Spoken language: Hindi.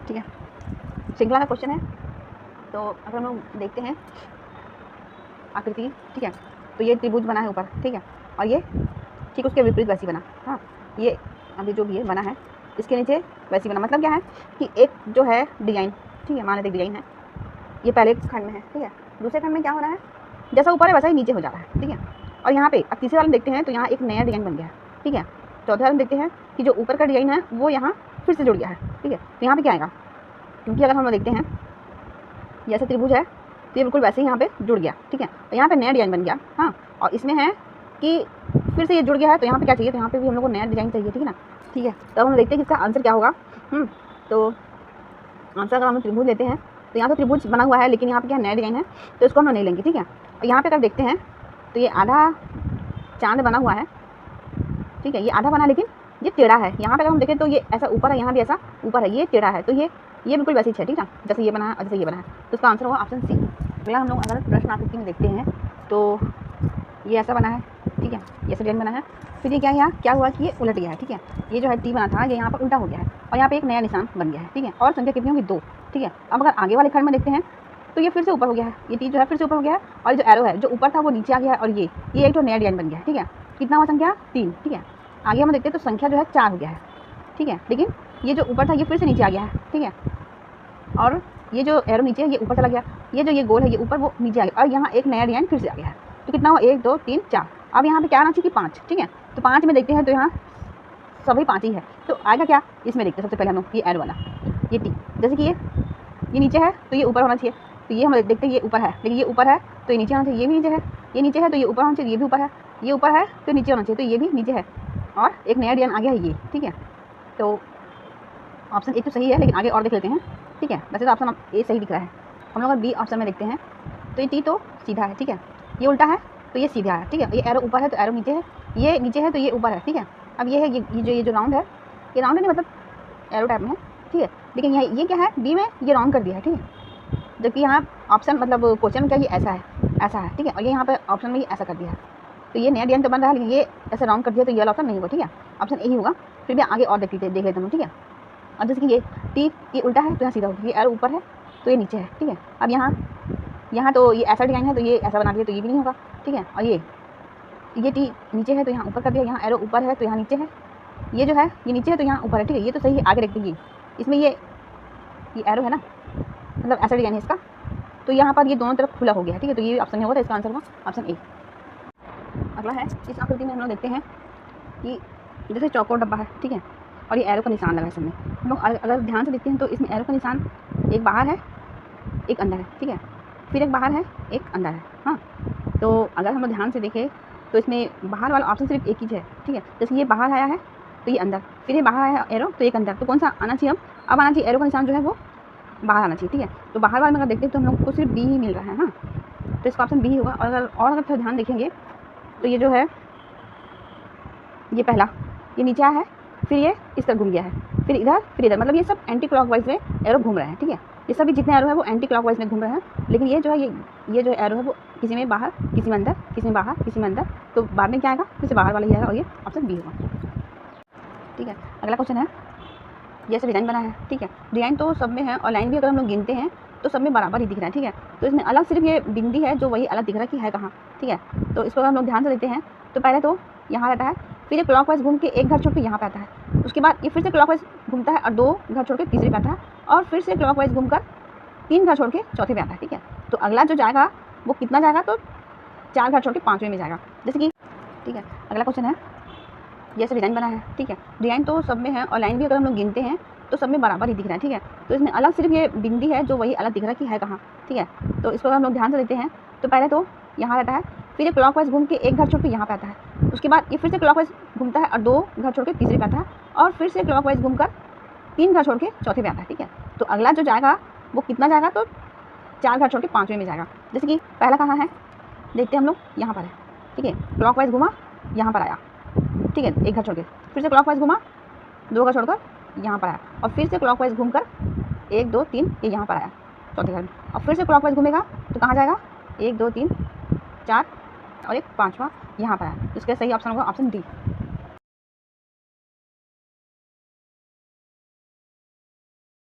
ठीक है, श्रृंखला का क्वेश्चन है। तो अगर हम लोग देखते हैं आकृति, ठीक है, तो ये त्रिभुज बना है ऊपर, ठीक है, और ये ठीक उसके विपरीत वैसी बना। हाँ, ये अभी जो भी है बना है इसके नीचे वैसी बना। मतलब क्या है कि एक जो है डिजाइन, ठीक है, मान लेते डिजाइन है, ये पहले खंड में है, ठीक है, दूसरे खंड में क्या हो रहा है, जैसा ऊपर है वैसा ही नीचे हो जा रहा है, ठीक है। और यहाँ पे अब तीसरे वाले में देखते हैं तो यहाँ एक नया डिजाइन बन गया है, ठीक है। चौथे वाले में देखते हैं कि जो ऊपर का डिजाइन है वो यहाँ फिर से जुड़ गया है, ठीक है। तो यहाँ पे क्या आएगा, क्योंकि अगर हम लोग देखते हैं जैसे त्रिभुज है तो ये बिल्कुल वैसे ही यहाँ पे जुड़ गया, ठीक है। तो यहाँ पे नया डिजाइन बन गया। हाँ, और इसमें है कि फिर से ये जुड़ गया है, तो यहाँ पे क्या चाहिए, तो यहाँ पे भी हम लोग को नया डिजाइन चाहिए, ठीक है ना। ठीक है, तब हम देखते हैं कि इसका आंसर क्या होगा। तो आंसर अगर हम त्रिभुज लेते हैं तो यहाँ पे त्रिभुज बना हुआ है, लेकिन यहाँ पे क्या नया डिजाइन है, तो इसको हम नहीं लेंगे, ठीक है। और यहाँ पे अगर देखते हैं तो ये आधा चांद बना हुआ है, ठीक है, ये आधा बना लेकिन ये टेढ़ा है। यहाँ पे अगर हम देखें तो ये ऐसा ऊपर है, यहाँ भी ऐसा ऊपर है, ये टेढ़ा है, तो ये बिल्कुल वैसी है, ठीक है, जैसे ये बना है और जैसे ये बना है। तो इसका आंसर होगा ऑप्शन सी। अगला हम लोग अगर प्रश्न आकृति में देखते हैं तो ये ऐसा बना है, ठीक है, ये ऐसा डिजाइन बना है। फिर ये क्या हुआ कि ये उलट गया है, ठीक है। ये जो है टी बना था ये यहाँ पर उल्टा हो गया है और यहाँ पे एक नया निशान बन गया है, ठीक है। और संख्या कितनी होगी, 2, ठीक है। अब अगर आगे वाले खंड में देखते हैं तो ये फिर से ऊपर हो गया है, ये टी जो है फिर से ऊपर हो गया है, और जो एरो है जो ऊपर था वो नीचे आ गया है, और ये एक तो नया डिजाइन बन गया है, ठीक है। कितना हुआ संख्या, 3, ठीक है। आगे हम देखते हैं तो संख्या जो है 4 हो गया है, ठीक है। लेकिन ये जो ऊपर था ये फिर से नीचे आ गया है, ठीक है। और ये जो एरो नीचे है ये ऊपर चला गया, ये गोल है ये ऊपर वो नीचे आ गया, और यहाँ एक नया डिजाइन फिर से आ गया है। तो कितना हुआ, 1 2 3 4। अब यहाँ पे क्या आना चाहिए कि 5, ठीक है। तो 5 में देखते हैं तो यहाँ सभी 5 ही है, तो आएगा क्या, इसमें देखते हैं सबसे पहले हम लोग ये एरो वाला, ये टी, जैसे कि ये नीचे है तो ये ऊपर होना चाहिए, तो ये हम देखते हैं ये ऊपर है, लेकिन ये ऊपर है तो ये नीचे होना चाहिए, ये भी नीचे है, ये नीचे है तो ये ऊपर होना चाहिए, ये भी ऊपर है, ये ऊपर है तो नीचे होना चाहिए, तो ये भी नीचे है, और एक नया डिजाइन आ गया है ये, ठीक है। तो ऑप्शन ए तो सही है, लेकिन आगे और देख लेते हैं, ठीक है। वैसे तो ऑप्शन ए सही दिख रहा है। हम लोग अगर बी ऑप्शन में देखते हैं तो ये टी तो सीधा है, ठीक है, ये उल्टा है तो ये सीधा है, ठीक है। ये एरो ऊपर है तो एरो नीचे है, ये नीचे है तो ये ऊपर है, ठीक है। अब ये है ये जो राउंड है, ये राउंड नहीं मतलब एरो टाइप में है, ठीक है। लेकिन ये क्या है, बी में ये राउंड कर दिया है, ठीक है। जबकि यहाँ ऑप्शन मतलब क्वेश्चन में क्या ये ऐसा है, ठीक है। और ये यहाँ पे ऑप्शन में ये ऐसा कर दिया है, तो ये नया डिजाइन तो बन रहा है, लेकिन ये ऐसे राउंड कर दिया, तो ये वाला ऑप्शन नहीं होगा, ठीक है। ऑप्शन ए ही होगा। फिर भी आगे और देख लेते हैं, ठीक है। अब जैसे कि ये टी ये उल्टा है तो यहाँ सीधा होगा, ये एरो ऊपर है तो ये नीचे है, ठीक है। अब यहाँ तो ये ऐसा डिजाइन है तो ये ऐसा बना दिया, तो ये भी नहीं होगा, ठीक है। और ये टी नीचे है तो यहाँ ऊपर कर दिया, यहाँ एरो ऊपर है तो यहाँ नीचे है, ये जो है ये नीचे है तो यहाँ ऊपर है, ठीक है। ये तो सही है। आगे देखते हैं इसमें ये एरो है ना, मतलब ऐसा डिजाइन है इसका, तो यहाँ पर ये दोनों तरफ खुला हो गया है, ठीक है। तो ये ऑप्शन नहीं होगा, तो इसका आंसर होगा ऑप्शन ए। अगला है, इस आकृति में हम लोग देखते हैं कि जैसे चौकोर डब्बा है, ठीक है, और ये एरो का निशान लगा है इसमें। हम लोग अगर ध्यान से देखते हैं तो इसमें एरो का निशान एक बाहर है एक अंदर है, ठीक है, फिर एक बाहर है एक अंदर है। हाँ, तो अगर हम लोग ध्यान से देखें तो इसमें बाहर वाला ऑप्शन सिर्फ एक ही है, ठीक है। जैसे ये बाहर आया है तो ये अंदर, फिर ये बाहर आया एरो तो एक अंदर, तो कौन सा आना चाहिए, अब आना चाहिए एरो का निशान जो है वो बाहर आना चाहिए, ठीक है। तो बाहर वाले में अगर देखते हैं तो हम लोग को सिर्फ बी ही मिल रहा है। हाँ, तो इसका ऑप्शन बी ही होगा। और अगर थोड़ा ध्यान देखेंगे तो ये जो है ये पहला ये नीचे आया है, फिर ये इस तरफ घूम गया है, फिर इधर, मतलब ये सब एंटी क्लॉकवाइज में एरो घूम रहे हैं, ठीक है। ये सभी जितने एरो है वो एंटी क्लॉकवाइज में घूम रहे हैं, लेकिन ये जो है ये जो एरो है वो किसी में बाहर किसी में अंदर, किसी में बाहर किसी में अंदर, तो बाद में क्या आएगा, फिर से बाहर वाला ही आएगा, और ये ऑप्शन बी होगा, ठीक है। अगला क्वेश्चन है, ये सब डिजाइन बना है, ठीक है। डिजाइन तो सब में है, और लाइन भी अगर हम लोग गिनते हैं तो सब में बराबर ही दिख रहा है, ठीक है। तो इसमें अलग सिर्फ ये बिंदी है जो वही अलग दिख रहा है कि है कहाँ, ठीक है। तो इसको अगर हम लोग ध्यान से देखते हैं तो पहले तो यहाँ रहता है, फिर ये क्लॉकवाइज घूम के एक घर छोड़ के यहाँ पे आता है, उसके बाद ये फिर से क्लॉकवाइज घूमता है और 2 घर छोड़ के तीसरे पे आता है, और फिर से क्लॉकवाइज घूमकर 3 घर छोड़ के चौथे पे आता है, ठीक है। तो अगला जो जाएगा वो कितना जाएगा, तो 4 घर छोड़ के 5वें में जाएगा, जैसे कि, ठीक है। अगला क्वेश्चन है, ये सब डिज़ाइन बना है, ठीक है। डिज़ाइन तो सब में है, और लाइन भी अगर हम लोग गिनते हैं तो सब में बराबर ही दिख रहा है, ठीक है। तो इसमें अलग सिर्फ ये बिंदी है जो वही अलग दिख रहा है कि है कहाँ, ठीक है। तो इसको अगर हम लोग ध्यान से देखते हैं तो पहले तो यहाँ रहता है, फिर ये क्लॉकवाइज घूम के एक घर छोड़ के यहाँ पे आता है, उसके बाद ये फिर से क्लॉकवाइज घूमता है और 2 घर छोड़ के तीसरे पे आता है, और फिर से क्लॉकवाइज घूमकर 3 घर छोड़ के चौथे पे आता है, ठीक है। तो अगला जो जाएगा वो कितना जाएगा, तो 4 घर छोड़ के 5वें में जाएगा, जैसे कि पहला कहाँ है देखते हैं हम लोग, यहाँ पर है, ठीक है। क्लॉकवाइज घूमा यहाँ पर आया, ठीक है, एक घर छोड़ के, फिर से क्लॉकवाइज घूमा 2 घर छोड़कर यहाँ पर आया, और फिर से क्लॉकवाइज घूमकर 1 2 3 ये यहाँ पर आया चौथे घर में, और फिर से क्लॉकवाइज घूमेगा तो कहाँ जाएगा, 1 2 3 4 और एक 5वां यहाँ पर आया। इसका सही ऑप्शन होगा ऑप्शन डी।